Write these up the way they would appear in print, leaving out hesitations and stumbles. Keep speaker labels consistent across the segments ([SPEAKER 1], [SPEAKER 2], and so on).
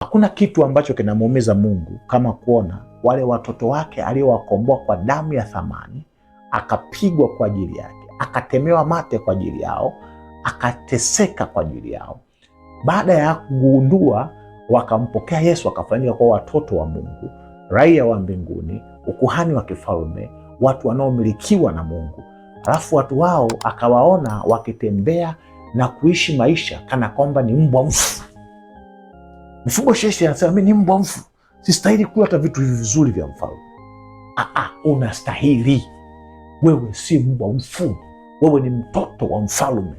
[SPEAKER 1] Hakuna kitu ambacho kinamuumiza Mungu kama kuona wale watoto wake aliowakomboa kwa damu ya thamani, akapigwa kwa ajili yake, akatemewa mate kwa ajili yao, akateseka kwa ajili yao. Baada ya kugundua, wakampokea Yesu, akafanyika kwa watoto wa Mungu, raia wa mbinguni, ukuhani wa kifalme, watu wanaomilikiwa na Mungu. Alafu watu wao akawaona wakitembea na kuishi maisha kana kwamba ni mbwa mfu. Mefiboshethi anasema, mimi ni mbwa mfu, sistahili kula hata vitu hivi vizuri vya mfalme. Unastahili. Wewe si mbwa mfu, wewe ni mtoto wa mfalme,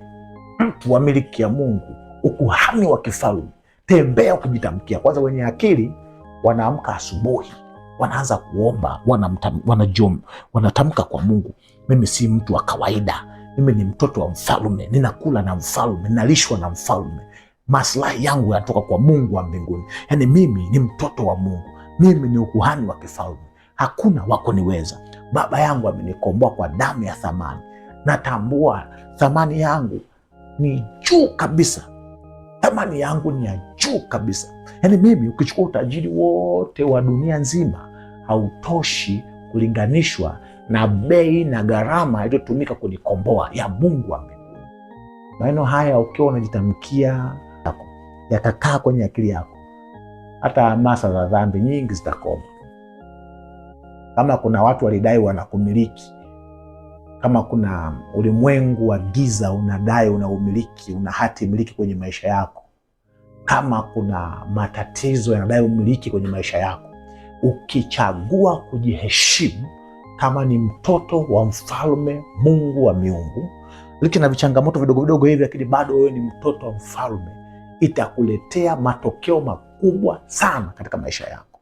[SPEAKER 1] mtu wa miliki ya Mungu, ukuhani wa kifalme. Tembea ukijitamkia. Kwanza wenye akili wanaamka asubuhi, wanaanza kuomba, wanatamka kwa Mungu, mimi si mtu wa kawaida, mimi ni mtoto wa mfalme, ninakula na mfalme, ninalishwa na mfalme, maslahi yangu yanatoka kwa Mungu wa mbinguni. Yaani mimi ni mtoto wa Mungu, mimi ni ukuhani wa kifalme, hakuna wakuniweza. Baba yangu amenikomboa kwa damu ya thamani. Natambua thamani yangu ni juu kabisa, thamani yangu ni ya juu kabisa. Yaani mimi ukichukua utajiri wote wa dunia nzima hautoshi kulinganishwa na bei na gharama iliyotumika kunikomboa ya Mungu wa mbinguni. Maneno haya ukiwa unajitamkia yatakaa kwenye akili yako, hata hamasa za dhambi nyingi zitakoma. Kama kuna watu walidai wanakumiliki, kama kuna ulimwengu wa giza unadai unaumiliki, una hati miliki kwenye maisha yako, kama kuna matatizo yanadai umiliki kwenye maisha yako, ukichagua kujiheshimu kama ni mtoto wa mfalme, Mungu wa miungu, licha na vichangamoto vidogo vidogo hivi, lakini bado wewe ni mtoto wa mfalme, itakuletea matokeo makubwa sana katika maisha yako.